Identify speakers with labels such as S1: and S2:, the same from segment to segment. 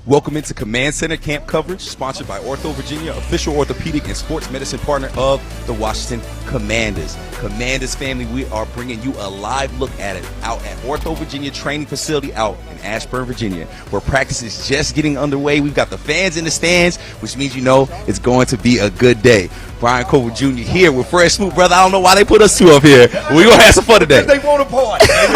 S1: Welcome into Command Center Camp coverage, sponsored by Ortho Virginia, official orthopedic and sports medicine partner of the Washington Commanders. Commanders family, we are bringing you a live look at it out at Ortho Virginia Training Facility out in Ashburn, Virginia, where practice is just getting underway. We've got the fans in the stands, which means you know it's going to be a good day. Brian Cole Jr. here with Fred Smoot, brother. I don't know why they put us two up here. We're going to have some fun today.
S2: They want a party. They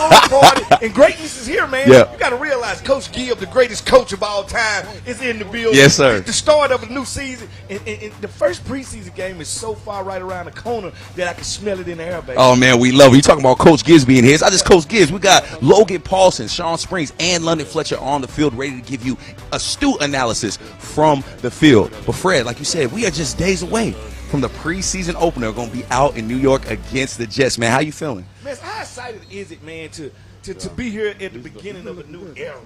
S2: want a party. And greatness is here, man.
S1: Yeah.
S2: You got to realize Coach Gibb, the greatest coach of all time, is in the building.
S1: Yes, sir.
S2: It's the start of a new season. And the first preseason game is so far right around the corner that I can smell it in the air, baby.
S1: Oh, man, we love it. You talking about Coach Gibbs being here. It's not just Coach Gibbs. We got Logan Paulson, Sean Springs, and London Fletcher on the field ready to give you astute analysis from the field. But, Fred, like you said, we are just days away from the preseason opener. We're going to be out in New York against the Jets. Man, how you feeling?
S2: Man, how excited is it, man, to be here at the beginning of a new era?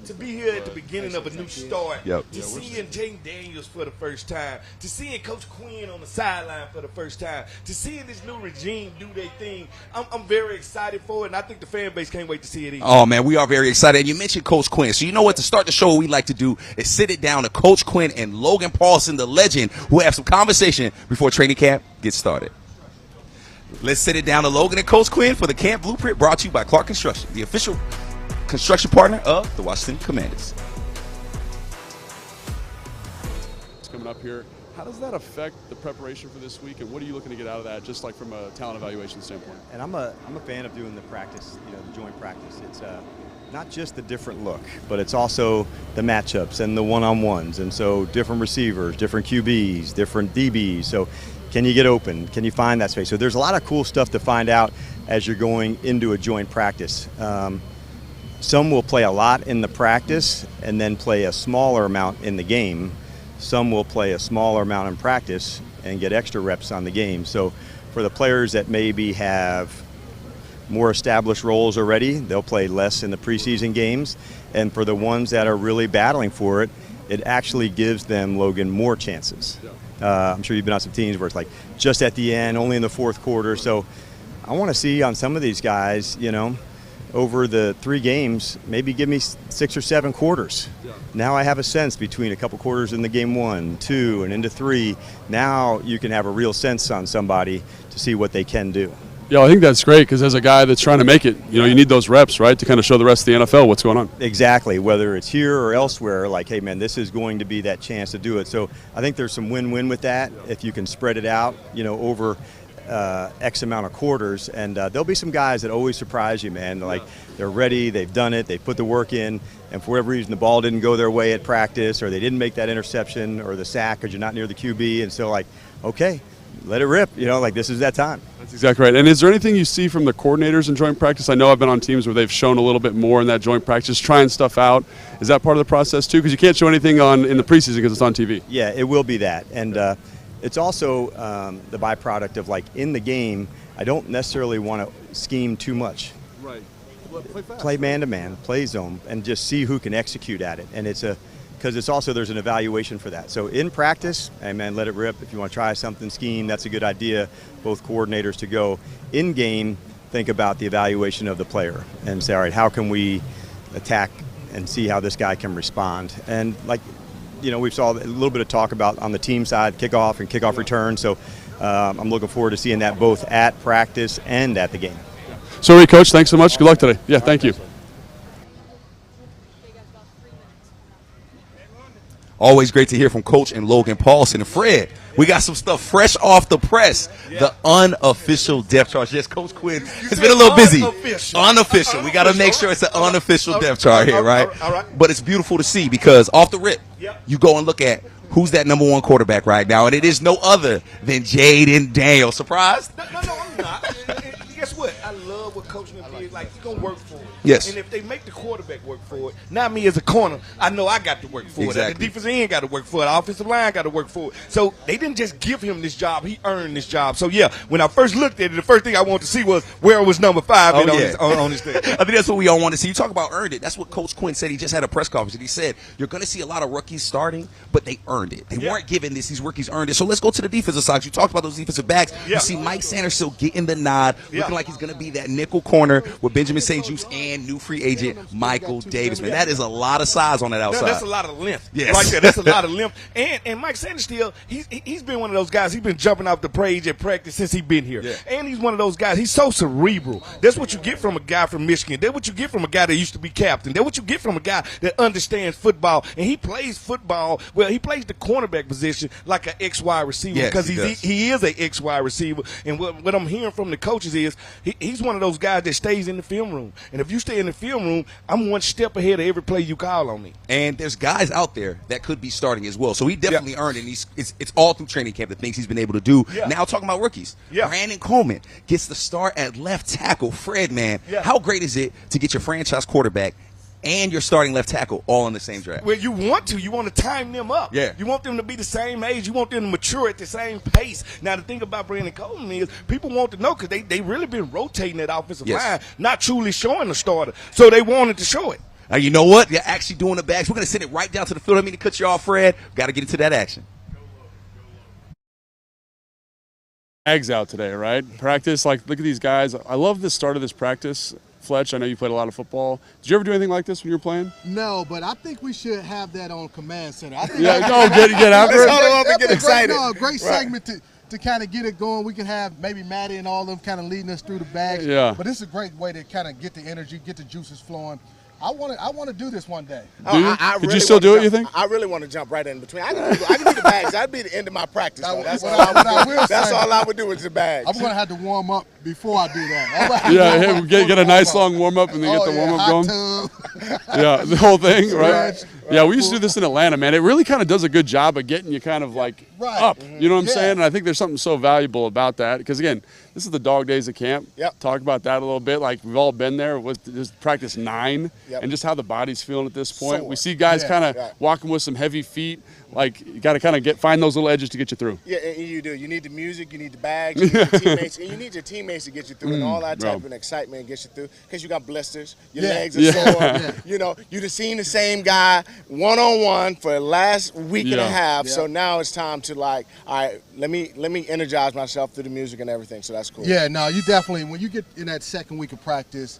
S2: To be here at the beginning of a new start, to seeing Jaden Daniels for the first time, to seeing Coach Quinn on the sideline for the first time, to seeing this new regime do their thing. I'm very excited for it, and I think the fan base can't wait to see it either.
S1: Oh, man, we are very excited. And you mentioned Coach Quinn. So you know what? To start the show, what we like to do is sit it down to Coach Quinn and Logan Paulson, the legend, who have some conversation before training camp gets started. Let's sit it down to Logan and Coach Quinn for the Camp Blueprint, brought to you by Clark Construction, the official construction partner of the Washington Commanders.
S3: It's coming up here. How does that affect the preparation for this week, and what are you looking to get out of that, just like from a talent evaluation standpoint?
S4: And I'm a fan of doing the practice, the joint practice. It's not just the different look, but it's also the matchups and the one-on-ones, and so different receivers, different QBs, different DBs. So can you get open? Can you find that space? So there's a lot of cool stuff to find out as you're going into a joint practice. Some will play a lot in the practice and then play a smaller amount in the game. Some will play a smaller amount in practice and get extra reps on the game. So for the players that maybe have more established roles already, they'll play less in the preseason games. And for the ones that are really battling for it, it actually gives them, Logan, more chances. I'm sure you've been on some teams where it's like just at the end, only in the fourth quarter. So I want to see on some of these guys, over the 3 games, maybe give me 6 or 7 quarters. Now I have a sense between a couple quarters in the game 1, 2, and into 3. Now you can have a real sense on somebody to see what they can do.
S3: Yeah, I think that's great because as a guy that's trying to make it, you need those reps, right, to kind of show the rest of the NFL what's going on.
S4: Exactly, whether it's here or elsewhere, like, hey, man, this is going to be that chance to do it. So I think there's some win-win with that if you can spread it out, over X amount of quarters, and there'll be some guys that always surprise you, man. They're ready, they've done it, they've put the work in, and for whatever reason the ball didn't go their way at practice, or they didn't make that interception or the sack because you're not near the QB, and so okay, let it rip, this is that time.
S3: That's exactly right. And is there anything you see from the coordinators in joint practice? I know I've been on teams where they've shown a little bit more in that joint practice, trying stuff out. Is that part of the process too? Because you can't show anything in the preseason because it's on TV.
S4: Yeah, it will be that, and it's also the byproduct of in the game, I don't necessarily want to scheme too much.
S3: Right.
S4: Play man-to-man, play zone, and just see who can execute at it. And because it's also there's an evaluation for that. So in practice, hey man, let it rip. If you want to try something, scheme, that's a good idea. Both coordinators to go. In game, think about the evaluation of the player and say, all right, how can we attack and see how this guy can respond? And we saw a little bit of talk about on the team side, kickoff and kickoff return. So I'm looking forward to seeing that both at practice and at the game.
S3: So, Coach, thanks so much. Good luck today. Yeah, thank you.
S1: Always great to hear from Coach and Logan Paulson. And Fred, we got some stuff fresh off the press. The unofficial depth chart. Yes, Coach Quinn has been a little busy. Unofficial. We got to make sure it's an unofficial depth chart here, right?
S2: All right.
S1: But it's beautiful to see because off the rip, you go and look at who's that number 1 quarterback right now, and it is no other than Jaden Daniels. Surprised?
S2: No, I'm not. Guess what? I love what Coach Newton is. He's going to work for it.
S1: Yes.
S2: And if they make the quarterback work for it, not me as a corner, I know I got to work for it. The defensive end got to work for it. The offensive line got to work for it. So they didn't just give him this job. He earned this job. So, when I first looked at it, the first thing I wanted to see was where was number 5 on his thing.
S1: I think that's what we all want to see. You talk about earned it. That's what Coach Quinn said. He just had a press conference, and he said you're going to see a lot of rookies starting, but they earned it. They weren't given this. These rookies earned it. So let's go to the defensive side. You talked about those defensive backs. You see Mike Sanders still getting the nod, looking like he's going to be that nickel corner with Benjamin St. Juste and new free agent Michael Davis. Man, that is a lot of size on that outside.
S2: That's a lot of length.
S1: Yes.
S2: Right there. That's a lot of length. And Mike Sanders still, he's been one of those guys. He's been jumping off the page at practice since he's been here.
S1: Yeah.
S2: And he's one of those guys. He's so cerebral. That's what you get from a guy from Michigan. That's what you get from a guy that used to be captain. That's what you get from a guy that understands football. And he plays football. Well, he plays the cornerback position like an XY receiver because he is a XY receiver. And what I'm hearing from the coaches is he's one of those guys that stays in the film room. And if you stay in the film room, I'm one step ahead of every play you call on me.
S1: And there's guys out there that could be starting as well. So he definitely earned it. And it's all through training camp the things he's been able to do.
S2: Yeah.
S1: Now talking about rookies.
S2: Yeah.
S1: Brandon Coleman gets the start at left tackle. Fred, man, how great is it to get your franchise quarterback and your starting left tackle all in the same draft?
S2: Well, you want to time them up.
S1: Yeah.
S2: You want them to be the same age. You want them to mature at the same pace. Now, the thing about Brandon Coleman is people want to know because they really been rotating that offensive line, not truly showing the starter. So they wanted to show it.
S1: Now, you know what? They're actually doing the bags. We're going to send it right down to the field. I mean to cut you off, Fred. Got to get into that action.
S3: Bags out today, right? Practice, like, look at these guys. I love the start of this practice. Fletch, I know you played a lot of football. Did you ever do anything like this when you were playing?
S5: No, but I think we should have that on Command Center. I think
S3: get after it.
S5: Let's get excited. Great segment to kind of get it going. We can have maybe Maddie and all of them kind of leading us through the bags.
S3: Yeah.
S5: But this is a great way to kind of get the energy, get the juices flowing. I want to do this one day.
S3: Could you still do it, you think?
S6: I really want to jump right in between. I can do the bags. That'd be the end of my practice. That's all I would do is the bags.
S5: I'm going to have to warm up before I do that.
S3: Get a nice long warm-up and then get the warm-up going. Yeah, the whole thing, right? Yeah, we used to do this in Atlanta, man. It really kind of does a good job of getting you kind of like up. You know what I'm saying? And I think there's something so valuable about that because, again, this is the dog days of camp. Talk about that a little bit. Like, we've all been there. Just practice 9 and just how the body's feeling at this point. We see guys kind of walking with some heavy feet. Like, you got to kind of find those little edges to get you through.
S6: Yeah, and you do. You need the music, you need the bags, you need the teammates, and you need your teammates to get you through and all that type of excitement gets you through because you got blisters, your legs are sore. You know, you just seen the same guy one-on-one for the last week and a half, so now it's time to, like, all right, let me energize myself through the music and everything, so that's cool.
S5: Yeah, no, you definitely, when you get in that second week of practice,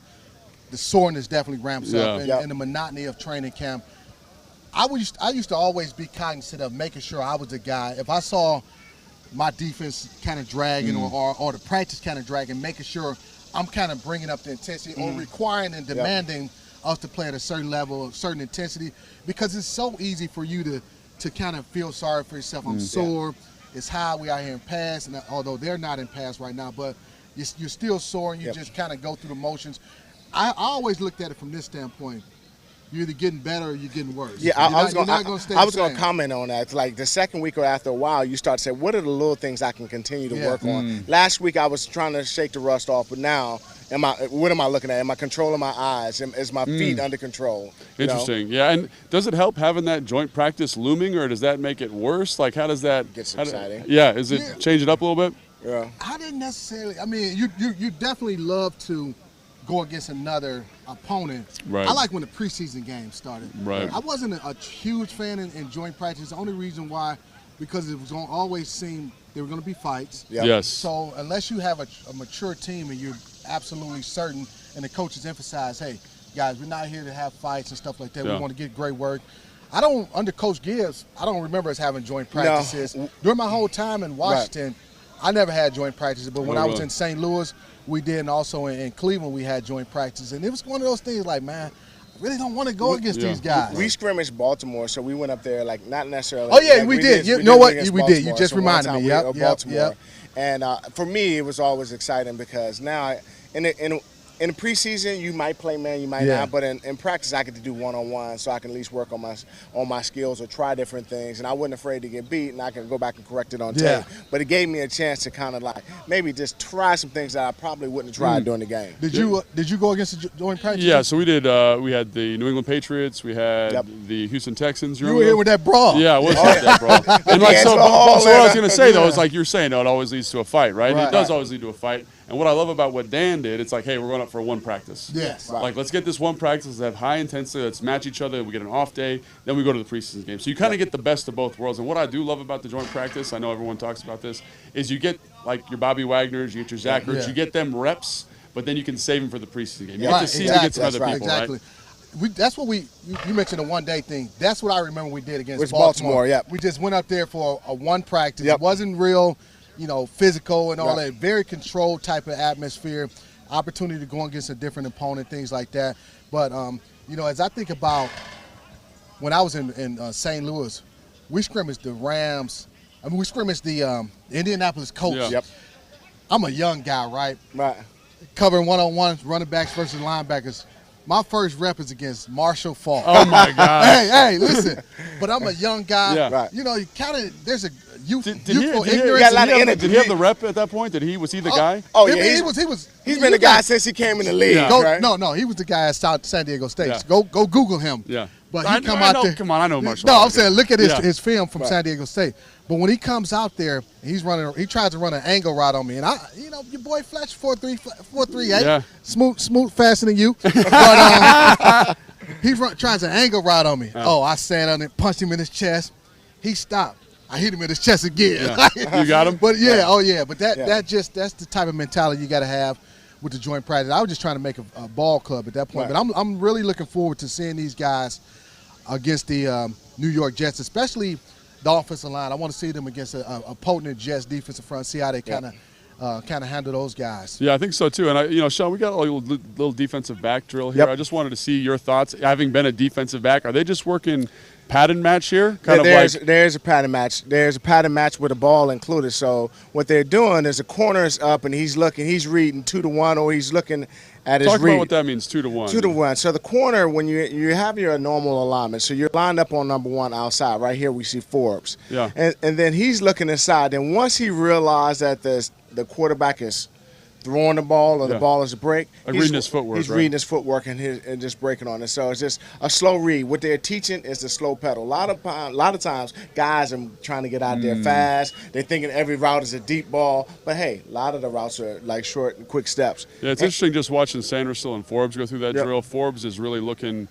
S5: the soreness definitely ramps up and the monotony of training camp. I used to always be cognizant of making sure I was the guy. If I saw my defense kind of dragging or the practice kind of dragging, making sure I'm kind of bringing up the intensity or requiring and demanding us to play at a certain level, a certain intensity, because it's so easy for you to kind of feel sorry for yourself. I'm sore. It's high. We out here in pass, and although they're not in pass right now, but you're still sore and you just kind of go through the motions. I always looked at it from this standpoint. You're either getting better or you're getting worse.
S6: Yeah, I was going to comment on that. It's like the second week or after a while, you start to say, what are the little things I can continue to work on? Last week, I was trying to shake the rust off, but now, what am I looking at? Am I controlling my eyes? Is my feet under control?
S3: Interesting. Yeah, and does it help having that joint practice looming, or does that make it worse? Like, how does that?
S6: Gets exciting.
S3: Is it change it up a little bit?
S6: Yeah.
S5: I didn't necessarily. I mean, you definitely love to go against another opponent.
S3: Right.
S5: I like when the preseason games started.
S3: Right.
S5: I wasn't a huge fan in joint practice. The only reason why, because it was going to always seem there were going to be fights.
S3: Yes.
S5: So unless you have a mature team and you're absolutely certain, and the coaches emphasize, hey, guys, we're not here to have fights and stuff like that. We want to get great work. Under Coach Gibbs, I don't remember us having joint practices. No. During my whole time in Washington, I never had joint practices, but when I was in St. Louis, we did, and also in Cleveland, we had joint practices. And it was one of those things like, man, I really don't want to go against these guys.
S6: We scrimmaged Baltimore, so we went up there, like, not necessarily.
S5: Oh, yeah, we did. You know what? We did. You just reminded me.
S6: Baltimore. And for me, it was always exciting because now, in the preseason, you might play man, you might not, but in practice, I get to do one-on-one, so I can at least work on my skills or try different things. And I wasn't afraid to get beat, and I can go back and correct it on tape. But it gave me a chance to kind of like maybe just try some things that I probably wouldn't have tried during the game.
S5: Did you go against the joint practice?
S3: Yeah, so we did. We had the New England Patriots. We had the Houston Texans.
S5: You were here with that brawl.
S3: Yeah, it was that brawl. And like so what I was going to say though is like you're saying, it always leads to a fight, right? It does always lead to a fight. And what I love about what Dan did, it's like, hey, we're going up for one practice.
S5: Yes.
S3: Like, let's get this one practice, let's have high intensity, let's match each other, we get an off day, then we go to the preseason game. So you kind of get the best of both worlds. And what I do love about the joint practice, I know everyone talks about this, is you get, like, your Bobby Wagners, you get your Zach Ertz, you get them reps, but then you can save him for the preseason game. You
S5: Right,
S3: get to see him
S5: exactly,
S3: against some other people,
S5: exactly.
S3: right?
S5: That's what you mentioned the one-day thing. That's what I remember we did against
S6: Baltimore. Yeah,
S5: we just went up there for a one practice.
S6: Yep.
S5: It wasn't real, physical and all
S6: Right.
S5: that. Very controlled type of atmosphere. Opportunity to go against a different opponent, things like that. But as I think about when I was in St. Louis, we scrimmaged the Rams. I mean, we scrimmaged the Indianapolis Colts.
S3: Yeah.
S6: Yep.
S5: I'm a young guy, right?
S6: Right.
S5: Covering one-on-ones, running backs versus linebackers. My first rep is against Marshall Faulk.
S3: Oh my God!
S5: Hey, listen. But I'm a young guy.
S3: Yeah.
S6: Right.
S5: You kind of there's a youthful
S3: Did he
S5: ignorance.
S3: have the rep at that point? Was he the guy?
S6: Oh
S5: He
S6: yeah,
S5: was.
S6: he's been a guy since he came in the league.
S3: Yeah.
S6: Right?
S5: No, he was the guy at San Diego State.
S3: Yeah.
S5: Go Google him.
S3: Yeah.
S5: But
S3: I
S5: he come
S3: know-
S5: out there.
S3: Come on, I know Marshall.
S5: No, I'm saying look at
S3: Yeah.
S5: his film from San Diego State. But when he comes out there, he tries to run an angle route on me, and your boy Fletch 4.38,
S3: Yeah.
S5: smooth, faster than you. But he tries an angle route on me. Oh, I sat on it, punched him in his chest. He stopped. I hit him in his chest again.
S3: Yeah. You got him?
S5: But but that's the type of mentality you got to have with the joint practice. I was just trying to make a ball club at that point.
S6: Right.
S5: But I'm really looking forward to seeing these guys against the New York Jets, especially the offensive line. I want to see them against a potent Jets defensive front, see how they kind of handle those guys.
S3: Yeah, I think so too. And Sean, we got a little defensive back drill here.
S6: Yep.
S3: I just wanted to see your thoughts. Having been a defensive back, are they just working pattern match here?
S6: There's a pattern match. There's a pattern match with a ball included. So what they're doing is the corner is up and he's reading 2-1, or he's looking at his read.
S3: Talk about what that means, 2-1.
S6: 2-1. So the corner, when you have your normal alignment, so you're lined up on number one outside. Right here we see Forbes.
S3: Yeah.
S6: And then he's looking inside. And once he realized that the quarterback is throwing the ball or the ball is a break.
S3: Like reading his footwork,
S6: He's
S3: right?
S6: reading his footwork and just breaking on it. So it's just a slow read. What they're teaching is the slow pedal. A lot of times, guys are trying to get out there fast. They're thinking every route is a deep ball. But, hey, a lot of the routes are like short and quick steps.
S3: Yeah, it's interesting just watching Sanderstill and Forbes go through that drill. Forbes is really looking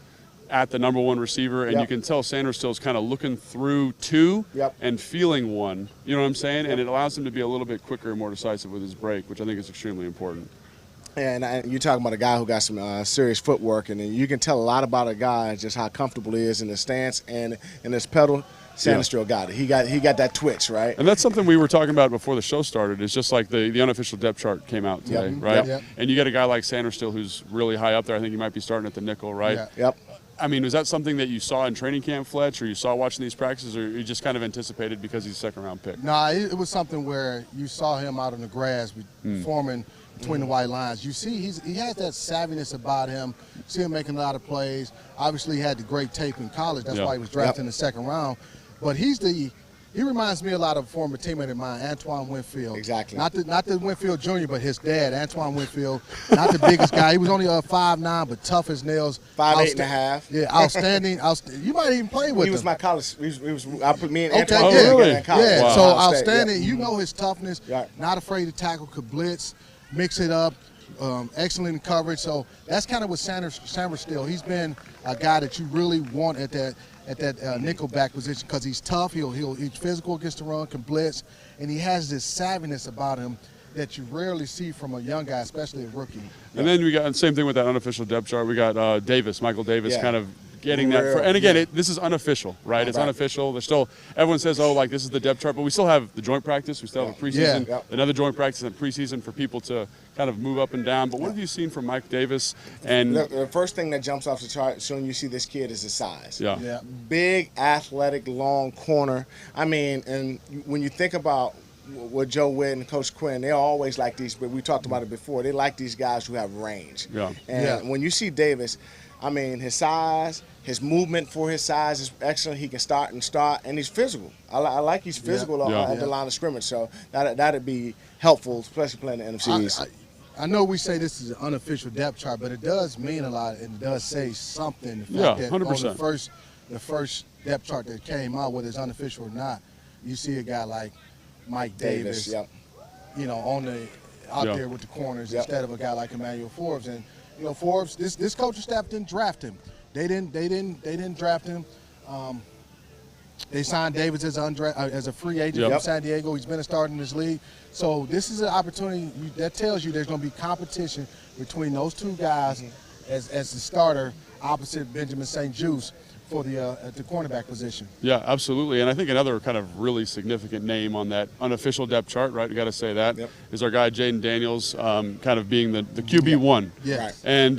S3: at the number one receiver, and you can tell Sanderstill is kind of looking through two and feeling one. You know what I'm saying? And it allows him to be a little bit quicker and more decisive with his break, which I think is extremely important.
S6: And you're talking about a guy who got some serious footwork, and you can tell a lot about a guy just how comfortable he is in his stance and in his pedal. Sanderstill got it. He got that twitch, right?
S3: And that's something we were talking about before the show started. It's just like the unofficial depth chart came out today, right?
S5: Yep.
S3: And you get a guy like Sanderstill who's really high up there. I think he might be starting at the nickel, right?
S5: Yeah.
S6: Yep.
S3: I mean, was that something that you saw in training camp, Fletch, or you saw watching these practices, or you just kind of anticipated because he's a second-round pick?
S5: Nah, it was something where you saw him out on the grass forming between the white lines. You see he has that savviness about him. You see him making a lot of plays. Obviously, he had the great tape in college. That's why he was drafted in the second round. But he reminds me a lot of a former teammate of mine, Antoine Winfield.
S6: Exactly.
S5: Not the Winfield Jr., but his dad, Antoine Winfield. Not the biggest guy. He was only 5'9", but tough as nails.
S6: 5'8.5".
S5: Yeah, outstanding. You might even play with him.
S6: He was my college. I put me and
S5: Okay,
S6: Antoine
S3: really?
S6: in college.
S5: Yeah,
S3: Wow.
S5: so
S6: Ohio State,
S5: outstanding. You know his toughness.
S6: Yeah.
S5: Not afraid to tackle, could blitz, mix it up. Excellent in coverage. So that's kind of what Sanderstill. He's been a guy that you really want at that nickel back position because he's tough. He's physical against the run, can blitz, and he has this savviness about him that you rarely see from a young guy, especially a rookie.
S3: And then we got the same thing with that unofficial depth chart. We got Michael Davis, kind of getting that.
S6: Real,
S3: And again, this is unofficial, right? It's unofficial. There's still, everyone says, oh, like this is the depth chart, but we still have the joint practice. We still have a preseason, another joint practice and preseason for people to kind of move up and down. But what have you seen from Mike Davis? And
S6: the first thing that jumps off the chart as soon as you see this kid is his size.
S3: Yeah.
S6: Big, athletic, long corner. I mean, and when you think about with Joe Witt and Coach Quinn, they're always like these, but we talked about it before, they like these guys who have range.
S3: Yeah.
S6: And when you see Davis, I mean, his size, his movement for his size is excellent. He can start, and he's physical. I like he's physical at the line of scrimmage, so that'd be helpful, especially playing the NFC East.
S5: I know we say this is an unofficial depth chart, but it does mean a lot, and it does say something. The fact that
S3: 100%.
S5: On the first depth chart that came out, whether it's unofficial or not, you see a guy like Mike Davis, you know, out there with the corners instead of a guy like Emmanuel Forbes. And you know, Forbes, this coaching staff didn't draft him. They didn't draft him. They signed Davis as a free agent from San Diego. He's been a starter in this league. So this is an opportunity that tells you there's going to be competition between those two guys as the starter opposite Benjamin St-Juste for the cornerback position.
S3: Yeah, absolutely. And I think another kind of really significant name on that unofficial depth chart, right, you got to say that, is our guy Jaden Daniels, kind of being the QB1.
S5: Yeah.
S3: And,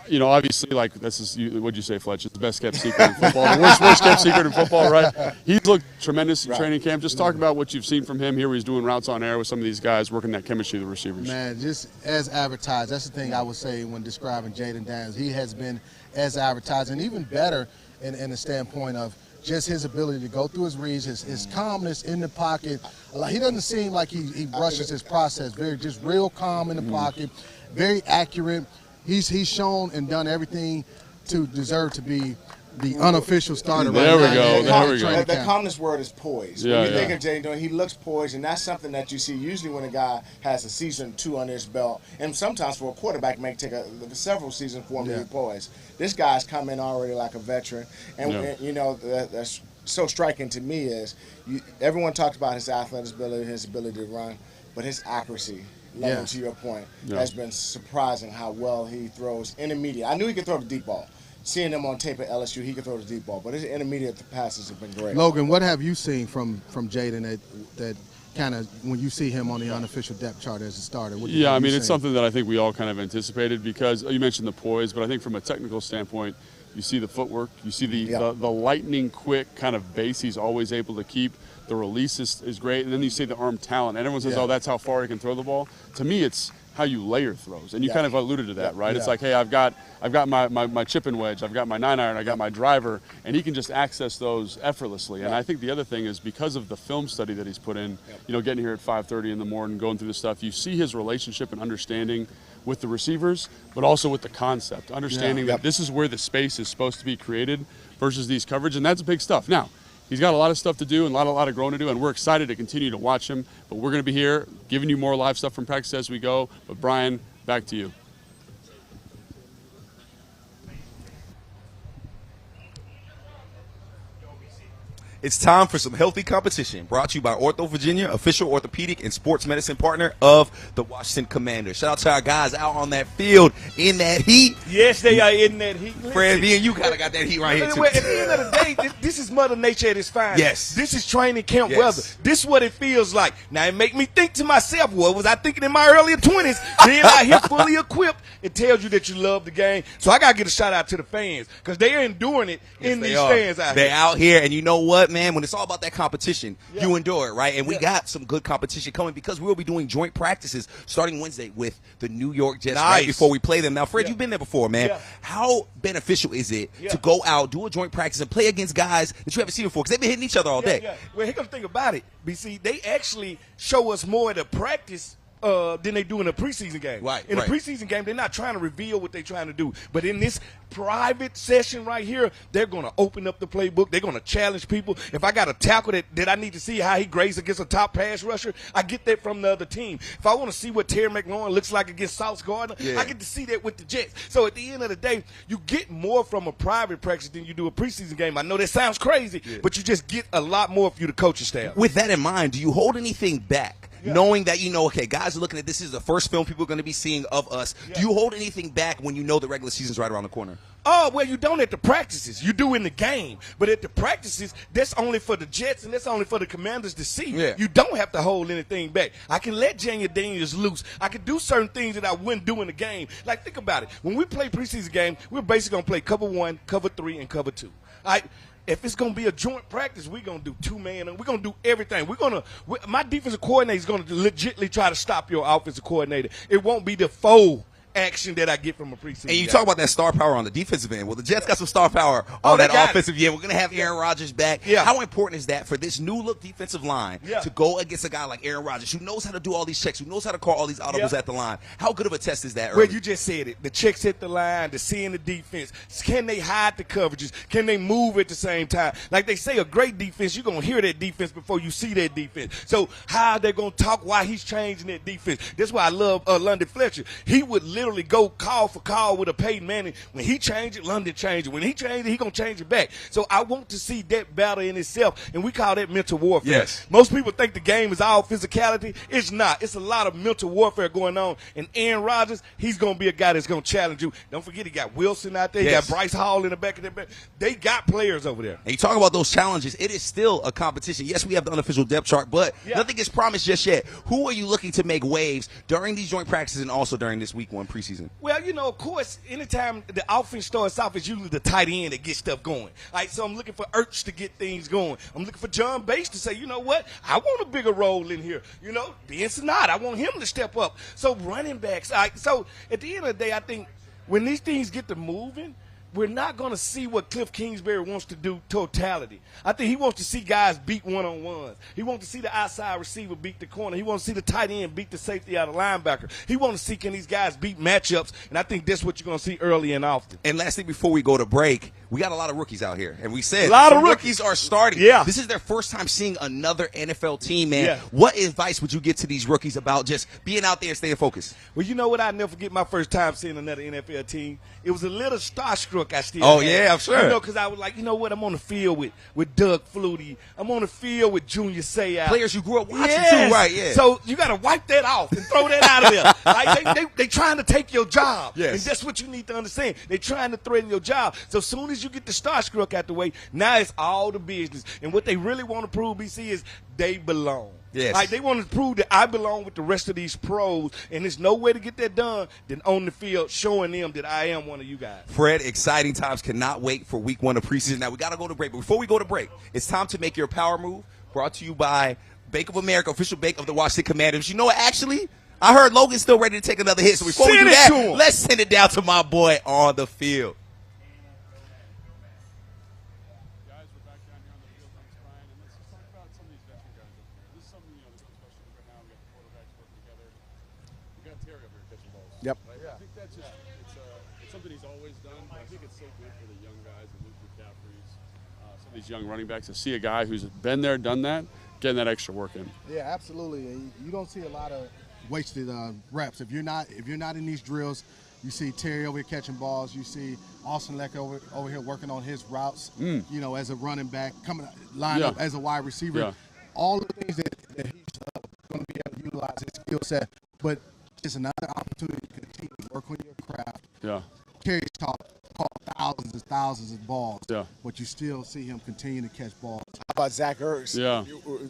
S3: you know, obviously, like, this is, what'd you say, Fletch? It's the best kept secret in football. The worst kept secret in football, right? He's looked tremendous in training camp. Just talk about what you've seen from him here where he's doing routes on air with some of these guys, working that chemistry of the receivers.
S5: Man, just as advertised. That's the thing I would say when describing Jaden Daniels. He has been as advertised, and even better in the standpoint of just his ability to go through his reads, his calmness in the pocket. He doesn't seem like he rushes his process. Just real calm in the pocket, very accurate. He's shown and done everything to deserve to be the unofficial starter.
S3: There we go. There we go.
S6: The calmness word is poise. When you think of Jaden Daniels, he looks poised, and that's something that you see usually when a guy has a season 2 under his belt, and sometimes for a quarterback, it may take several seasons for him to be poised. This guy's come in already like a veteran, and you know that's so striking to me is everyone talks about his athletic ability, his ability to run, but his accuracy. To your point, has been surprising how well he throws intermediate. I knew he could throw the deep ball. Seeing him on tape at LSU, he could throw the deep ball, but his intermediate passes have been great.
S5: Logan, what have you seen from Jaden that kind of when you see him on the unofficial depth chart as a starter?
S3: I mean, it's something that I think we all kind of anticipated because you mentioned the poise, but I think from a technical standpoint, you see the footwork, you see the lightning quick kind of base he's always able to keep. The release is great, and then you see the arm talent. And everyone says, oh, that's how far he can throw the ball. To me, it's how you layer throws, and you kind of alluded to that, right? It's like, hey, I've got my chip and wedge, I've got my 9-iron, I got my driver, and he can just access those effortlessly. And I think the other thing is because of the film study that he's put in, you know, getting here at 5:30 in the morning, going through this stuff, you see his relationship and understanding with the receivers, but also with the concept, understanding that this is where the space is supposed to be created versus these coverage, and that's big stuff. Now, he's got a lot of stuff to do and a lot of growing to do, and we're excited to continue to watch him. But we're going to be here giving you more live stuff from practice as we go. But, Brian, back to you.
S1: It's time for some healthy competition, brought to you by Ortho Virginia, official orthopedic and sports medicine partner of the Washington Commanders. Shout out to our guys out on that field in that heat.
S2: Yes, they are in that heat.
S1: Fred, me and you kind of got that heat right here, too.
S2: At the end of the day, this is Mother Nature at its finest.
S1: Yes.
S2: This is training camp weather. This is what it feels like. Now, it make me think to myself, what was I thinking in my earlier 20s? Being out here fully equipped, it tells you that you love the game. So I got to get a shout out to the fans because they are enduring it these fans out here.
S1: They're out here, and you know what, man? When it's all about that competition, you endure it, right? And we got some good competition coming because we'll be doing joint practices starting Wednesday with the New York Jets right before we play them. Now, Fred, you've been there before, man. How beneficial is it to go out, do a joint practice, and play against guys that you haven't seen before? Because they've been hitting each other all day.
S2: Well, here's the thing about it, BC. They actually show us more at the practice than they do in a preseason game.
S1: Right.
S2: In a preseason game, they're not trying to reveal what they're trying to do. But in this private session right here, they're going to open up the playbook. They're going to challenge people. If I got a tackle that I need to see how he grades against a top pass rusher, I get that from the other team. If I want to see what Terry McLaurin looks like against Sauce Gardner, I get to see that with the Jets. So at the end of the day, you get more from a private practice than you do a preseason game. I know that sounds crazy, but you just get a lot more if you're the coaching staff.
S1: With that in mind, do you hold anything back? Knowing that, you know, okay, guys are looking at this is the first film people are going to be seeing of us. Do you hold anything back when you know the regular season's right around the corner?
S2: Oh, well, you don't at the practices. You do in the game. But at the practices, that's only for the Jets and that's only for the Commanders to see. You don't have to hold anything back. I can let Jalen Daniels loose. I can do certain things that I wouldn't do in the game. Like, think about it. When we play preseason game, we're basically going to play cover 1, cover 3, and cover 2. All right? If it's going to be a joint practice, we're going to do 2-man. We're going to do everything. My defensive coordinator is going to legitimately try to stop your offensive coordinator. It won't be the faux action that I get from a preseason.
S1: And you talk about that star power on the defensive end. Well, the Jets got some star power on that offensive end. We're going to have Aaron Rodgers back. How important is that for this new-look defensive line to go against a guy like Aaron Rodgers who knows how to do all these checks, who knows how to call all these audibles at the line? How good of a test is that early?
S2: Well, you just said it. The checks at the line, the seeing the defense. Can they hide the coverages? Can they move at the same time? Like they say, a great defense, you're going to hear that defense before you see that defense. So how are they going to talk while he's changing that defense? That's why I love London Fletcher. He would literally literally go call for call with a Peyton Manning. When he changed it, London changed it. When he changed it, he going to change it back. So I want to see that battle in itself, and we call that mental warfare.
S1: Yes.
S2: Most people think the game is all physicality. It's not. It's a lot of mental warfare going on. And Aaron Rodgers, he's going to be a guy that's going to challenge you. Don't forget, he got Wilson out there. He got Bryce Hall in the back of their back. They got players over there.
S1: And you talk about those challenges. It is still a competition. Yes, we have the unofficial depth chart, but nothing is promised just yet. Who are you looking to make waves during these joint practices and also during this week 1 preseason?
S2: Well, of course, anytime the offense starts off, it's usually the tight end that gets stuff going. All right, so I'm looking for Ertz to get things going. I'm looking for John Bates to say, you know what, I want a bigger role in here. Ben Sinat, I want him to step up. So running backs. All right, so at the end of the day, I think when these things get to moving, we're not going to see what Cliff Kingsbury wants to do totality. I think he wants to see guys beat one-on-ones. He wants to see the outside receiver beat the corner. He wants to see the tight end beat the safety out of linebacker. He wants to see can these guys beat matchups, and I think that's what you're going to see early and often.
S1: And lastly, before we go to break, we got a lot of rookies out here. And we said
S2: a lot of
S1: rookies are starting.
S2: Yeah.
S1: This is their first time seeing another NFL team, man.
S2: Yeah.
S1: What advice would you give to these rookies about just being out there and staying focused?
S2: Well, you know what? I'll never forget my first time seeing another NFL team. It was a little starstruck I still
S1: Oh,
S2: had.
S1: yeah, I'm sure.
S2: Because I was like, you know what? I'm on the field with Doug Flutie. I'm on the field with Junior Seau.
S1: Players you grew up watching too, right? Yeah.
S2: So you got to wipe that off and throw that out of there. Like they trying to take your job.
S1: Yes.
S2: And that's what you need to understand. They're trying to threaten your job. So as soon as you get the starstruck out the way, now it's all the business. And what they really want to prove, BC, is they belong.
S1: Yes.
S2: Like they want to prove that I belong with the rest of these pros, and there's no way to get that done than on the field showing them that I am one of you guys.
S1: Fred, exciting times. Cannot wait for week 1 of preseason. Now, we got to go to break. But before we go to break, it's time to make your power move, brought to you by Bank of America, official bank of the Washington Commanders. You know what, actually, I heard Logan's still ready to take another hit. So before we do that, let's send it down to my boy on the field.
S6: Yep.
S3: I think that's just it's something he's always done. I think it's so good for the young guys, the Luke McCaffreys, some of these young running backs, to see a guy who's been there, done that, getting that extra work in.
S5: Yeah, absolutely. You don't see a lot of wasted reps. If you're not in these drills, you see Terry over here catching balls. You see Austin Leck over here working on his routes. As a running back, line up as a wide receiver.
S3: Yeah.
S5: All the things that he's going to be able to utilize his skill set, but it's another opportunity to continue to work on your craft.
S3: Yeah.
S5: Terry's caught thousands and thousands of balls,
S3: but
S5: you still see him continue to catch balls.
S6: How about Zach Ertz?
S3: Yeah.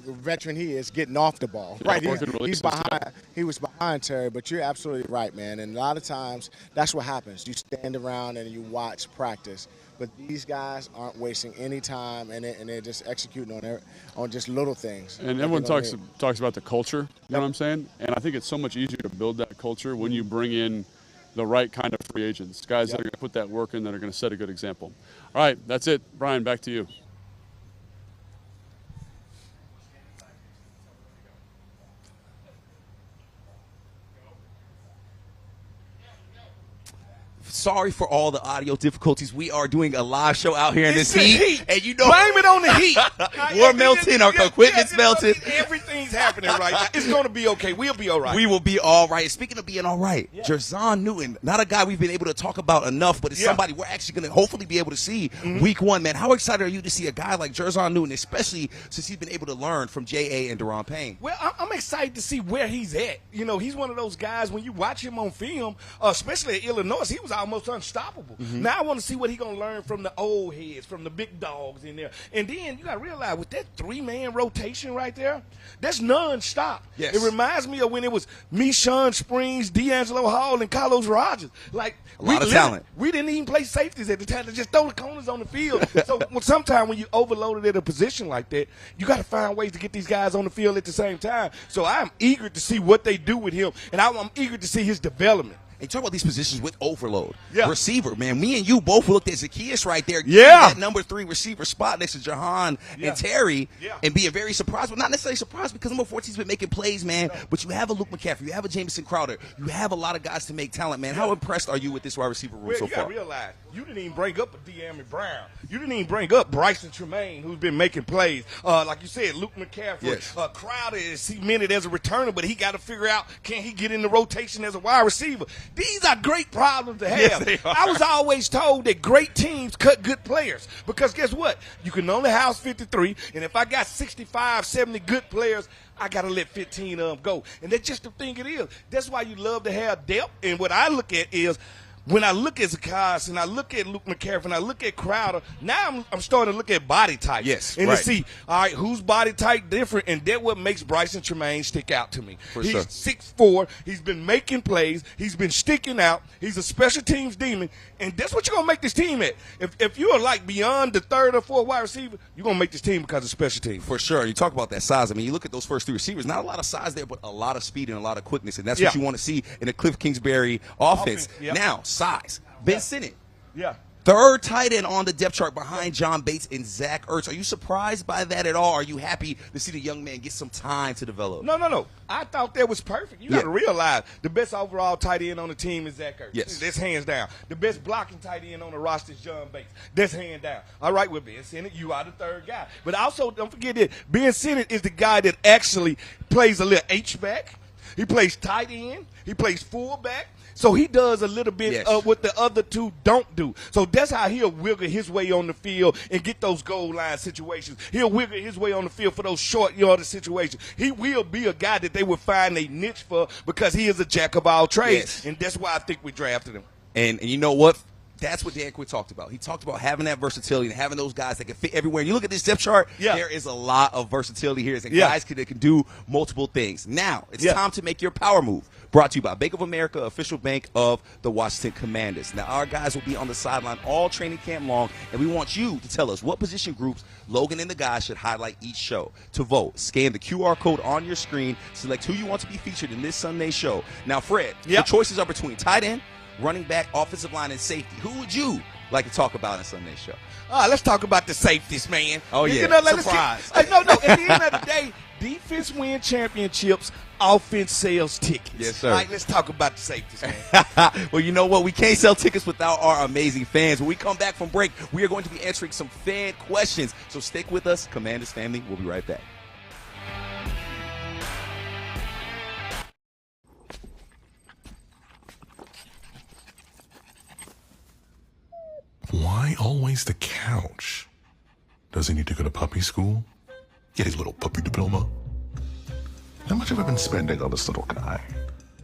S6: The veteran he is, getting off the ball.
S3: Yeah,
S6: right. He's behind. He was behind Terry, but you're absolutely right, man. And a lot of times, that's what happens. You stand around and you watch practice. But these guys aren't wasting any time, and they're just executing on just little things.
S3: And everyone talks about the culture, you know what I'm saying? And I think it's so much easier to build that culture when you bring in the right kind of free agents, guys that are going to put that work in, that are going to set a good example. All right, that's it. Brian, back to you.
S1: Sorry for all the audio difficulties. We are doing a live show out here in this heat. And
S2: blame it on the heat.
S1: We're melting. Our equipment's melting.
S2: Everything's happening right now. It's going to be okay. We'll be all right.
S1: We will be all right. Speaking of being all right, Jon Newton, not a guy we've been able to talk about enough, but it's somebody we're actually going to hopefully be able to see week 1, man. How excited are you to see a guy like Jon Newton, especially since he's been able to learn from J.A. and Daron Payne?
S2: Well, I'm excited to see where he's at. He's one of those guys, when you watch him on film, especially at Illinois, he was almost unstoppable. Now I want to see what he's going to learn from the old heads, from the big dogs in there. And then you got to realize, with that 3-man rotation right there, that's non-stop.
S1: Yes.
S2: It reminds me of when it was me, Sean Springs, D'Angelo Hall, and Carlos Rogers. Like,
S1: a lot of talent.
S2: We didn't even play safeties at the time. They just throw the corners on the field. So sometimes when you overloaded at a position like that, you got to find ways to get these guys on the field at the same time. So I'm eager to see what they do with him, and I'm eager to see his development.
S1: And talk about these positions with overload.
S2: Yeah.
S1: Receiver, man. Me and you both looked at Zacchaeus right there.
S2: Yeah.
S1: That number 3 receiver spot next to Jahan and Terry.
S2: Yeah.
S1: And being very surprised. Well, not necessarily surprised because number 14's been making plays, man. No. But you have a Luke McCaffrey. You have a Jamison Crowder. You have a lot of guys to make talent, man. How impressed are you with this wide receiver room so far?
S2: You got to realize, you didn't even bring up a De'Ami Brown. You didn't even bring up Bryson Tremaine, who's been making plays. Like you said, Luke McCaffrey.
S1: Yes.
S2: Crowder is cemented as a returner, but he got to figure out, can he get in the rotation as a wide receiver? These are great problems to have.
S1: Yes, they are.
S2: I was always told that great teams cut good players because guess what? You can only house 53, and if I got 65, 70 good players, I got to let 15 of them go. And that's just the thing it is. That's why you love to have depth. And what I look at is, when I look at Zacchaeus and I look at Luke McCaffrey and I look at Crowder, now I'm starting to look at body types.
S1: Yes,
S2: and
S1: right.
S2: to see, all right, whose body type different, and that's what makes Bryson Tremaine stick out to me.
S1: For
S2: He's
S1: sure.
S2: 6'4", he's been making plays, he's been sticking out, he's a special teams demon, and that's what you're going to make this team at. If you're like beyond the third or fourth wide receiver, you're going to make this team because of special teams.
S1: For sure. You talk about that size. I mean, you look at those first three receivers, not a lot of size there, but a lot of speed and a lot of quickness, and that's what you want to see in a Cliff Kingsbury offense.
S2: Yep.
S1: Now, size. Ben Sinnott.
S2: Yeah.
S1: Third tight end on the depth chart behind John Bates and Zach Ertz. Are you surprised by that at all? Are you happy to see the young man get some time to develop?
S2: No. I thought that was perfect. You got to realize the best overall tight end on the team is Zach Ertz.
S1: Yes.
S2: That's hands down. The best blocking tight end on the roster is John Bates. That's hands down. All right, with Ben Sinnott, you are the third guy. But also, don't forget that Ben Sinnott is the guy that actually plays a little H-back. He plays tight end. He plays fullback. So he does a little bit of what the other two don't do. So that's how he'll wiggle his way on the field and get those goal line situations. He'll wiggle his way on the field for those short yardage situations. He will be a guy that they will find a niche for because he is a jack of all trades.
S1: Yes.
S2: And that's why I think we drafted him.
S1: And you know what? That's what Dan Quinn talked about. He talked about having that versatility and having those guys that can fit everywhere. And you look at this depth chart, there is a lot of versatility here. And guys that can do multiple things. Now, it's time to make your power move. Brought to you by Bank of America, official bank of the Washington Commanders. Now, our guys will be on the sideline all training camp long, and we want you to tell us what position groups Logan and the guys should highlight each show. To vote, scan the QR code on your screen, select who you want to be featured in this Sunday show. Now, Fred, the choices are between tight end, running back, offensive line, and safety. Who would you like to talk about in Sunday's show?
S2: Let's talk about the safeties, man.
S1: Oh, yeah.
S2: Surprise. No. At the end of the day, defense wins championships, offense sells tickets.
S1: Yes, sir.
S2: All right, let's talk about the safeties, man.
S1: Well, you know what? We can't sell tickets without our amazing fans. When we come back from break, we are going to be answering some fan questions. So stick with us, Commanders family. We'll be right back.
S7: Why always the couch? Does he need to go to puppy school? Get his little puppy diploma? How much have I been spending on this little guy?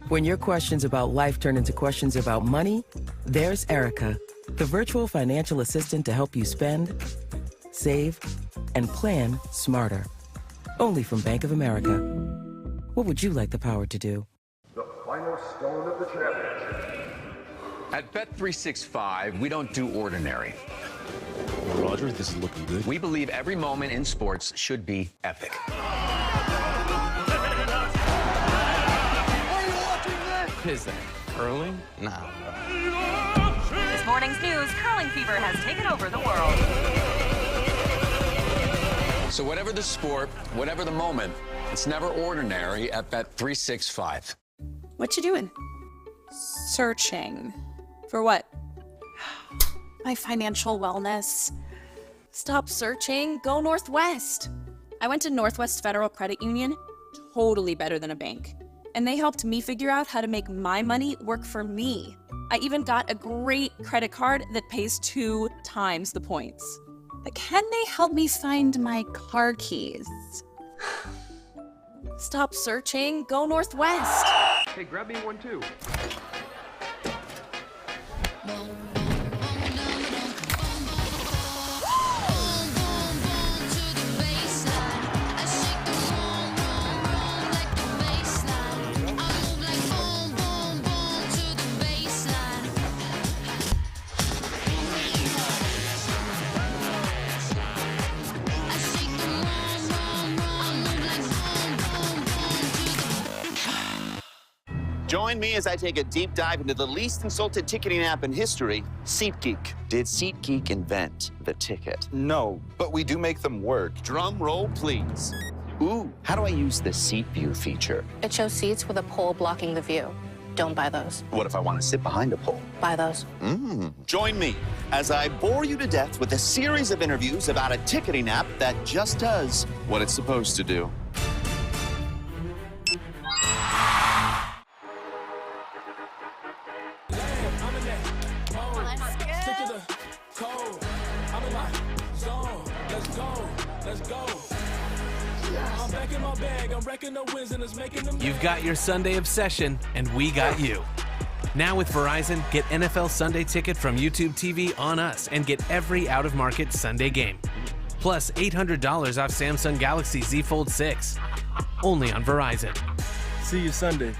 S8: When your questions about life turn into questions about money, there's Erica, the virtual financial assistant to help you spend, save, and plan smarter. Only from Bank of America. What would you like the power to do?
S9: The final stone of the championship.
S10: At Bet365, we don't do ordinary.
S11: Roger, this is looking good.
S10: We believe every moment in sports should be epic.
S11: Are you watching this?
S10: Is that curling? No.
S12: This morning's news, curling fever has taken over the world.
S10: So whatever the sport, whatever the moment, it's never ordinary at Bet365.
S13: What you doing? Searching. For what? My financial wellness. Stop searching. Go Northwest. I went to Northwest Federal Credit Union. Totally better than a bank. And they helped me figure out how to make my money work for me. I even got a great credit card that pays 2 times the points. But can they help me find my car keys? Stop searching. Go Northwest.
S9: Hey, grab me one too.
S14: Join me as I take a deep dive into the least insulted ticketing app in history, SeatGeek. Did SeatGeek invent the ticket?
S15: No, but we do make them work.
S14: Drum roll, please. Ooh, how do I use the Seat View feature?
S16: It shows seats with a pole blocking the view. Don't buy those.
S14: What if I want to sit behind a pole?
S16: Buy those.
S14: Join me as I bore you to death with a series of interviews about a ticketing app that just does what it's supposed to do.
S17: Stick to the code. I'm in my zone. Let's go. Let's go. I'm back in my bag. I'm wrecking the wins and it's making them.
S18: You've got your Sunday obsession, and we got you. Now with Verizon, get NFL Sunday Ticket from YouTube TV on us and get every out-of-market Sunday game. Plus $800 off Samsung Galaxy Z Fold 6. Only on Verizon.
S2: See you Sunday.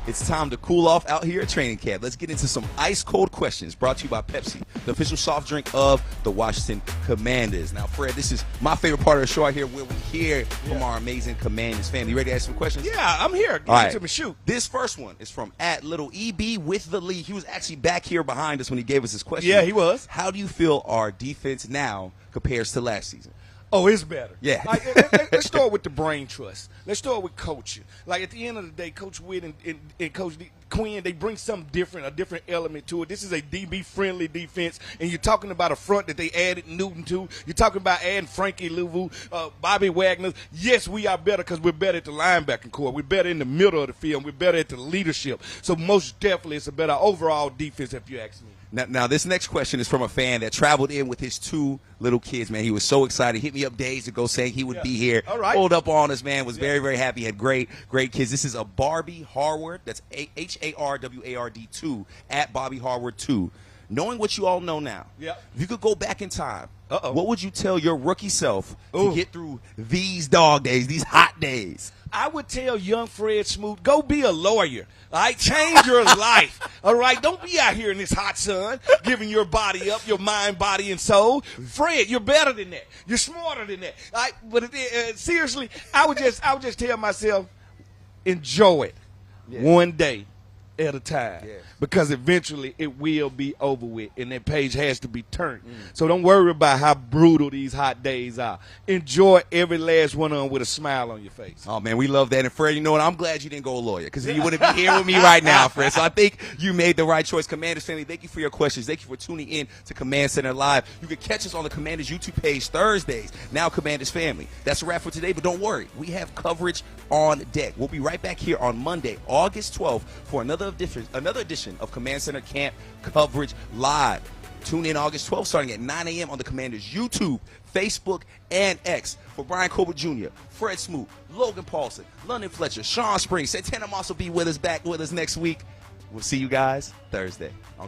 S1: It's time to cool off out here at training camp. Let's get into some ice-cold questions brought to you by Pepsi, the official soft drink of the Washington Commanders. Now, Fred, this is my favorite part of the show right here where we hear from our amazing Commanders family. You ready to ask some questions?
S2: Yeah, I'm here. Get
S1: All
S2: to me, shoot.
S1: This first one is from @LittleEB with the lead. He was actually back here behind us when he gave us his question.
S2: Yeah, he was.
S1: How do you feel our defense now compares to last season?
S2: Oh, it's better.
S1: Yeah.
S2: Let's start with the brain trust. Let's start with coaching. Like, at the end of the day, Coach Witt and Coach Quinn, they bring something different, a different element to it. This is a DB-friendly defense, and you're talking about a front that they added Newton to. You're talking about adding Frankie Louvu, Bobby Wagner. Yes, we are better because we're better at the linebacking core. We're better in the middle of the field. We're better at the leadership. So most definitely it's a better overall defense if you ask me.
S1: Now, this next question is from a fan that traveled in with his 2 little kids, man. He was so excited. He hit me up days ago saying he would be here.
S2: All right.
S1: Pulled up on us, man. Was very, very happy. Had great kids. This is a Barbie Harward. That's HARWARD 2 @Bobby Harward 2. Knowing what you all know now, if you could go back in time, what would you tell your rookie self to get through these dog days, these hot days?
S2: I would tell young Fred Smoot, go be a lawyer. All right, change your life. All right, don't be out here in this hot sun giving your body up, your mind, body, and soul. Fred, you're better than that. You're smarter than that. All right, but seriously, I would just tell myself, enjoy it one day at a time, because eventually it will be over with, and that page has to be turned. So don't worry about how brutal these hot days are. Enjoy every last one of them with a smile on your face.
S1: Oh, man, we love that. And, Fred, you know what? I'm glad you didn't go a lawyer, because you wouldn't be here with me right now, Fred. So I think you made the right choice. Commanders family, thank you for your questions. Thank you for tuning in to Command Center Live. You can catch us on the Commanders YouTube page Thursdays. Now, Commanders family. That's a wrap for today, but don't worry. We have coverage on deck. We'll be right back here on Monday, August 12th, for another edition of Command Center Camp Coverage Live. Tune in August 12th, starting at 9 a.m. on the Commanders YouTube, Facebook, and X. For Brian Colbert Jr., Fred Smoot, Logan Paulson, London Fletcher, Sean Springs, Santana Moss will be back with us next week. We'll see you guys Thursday on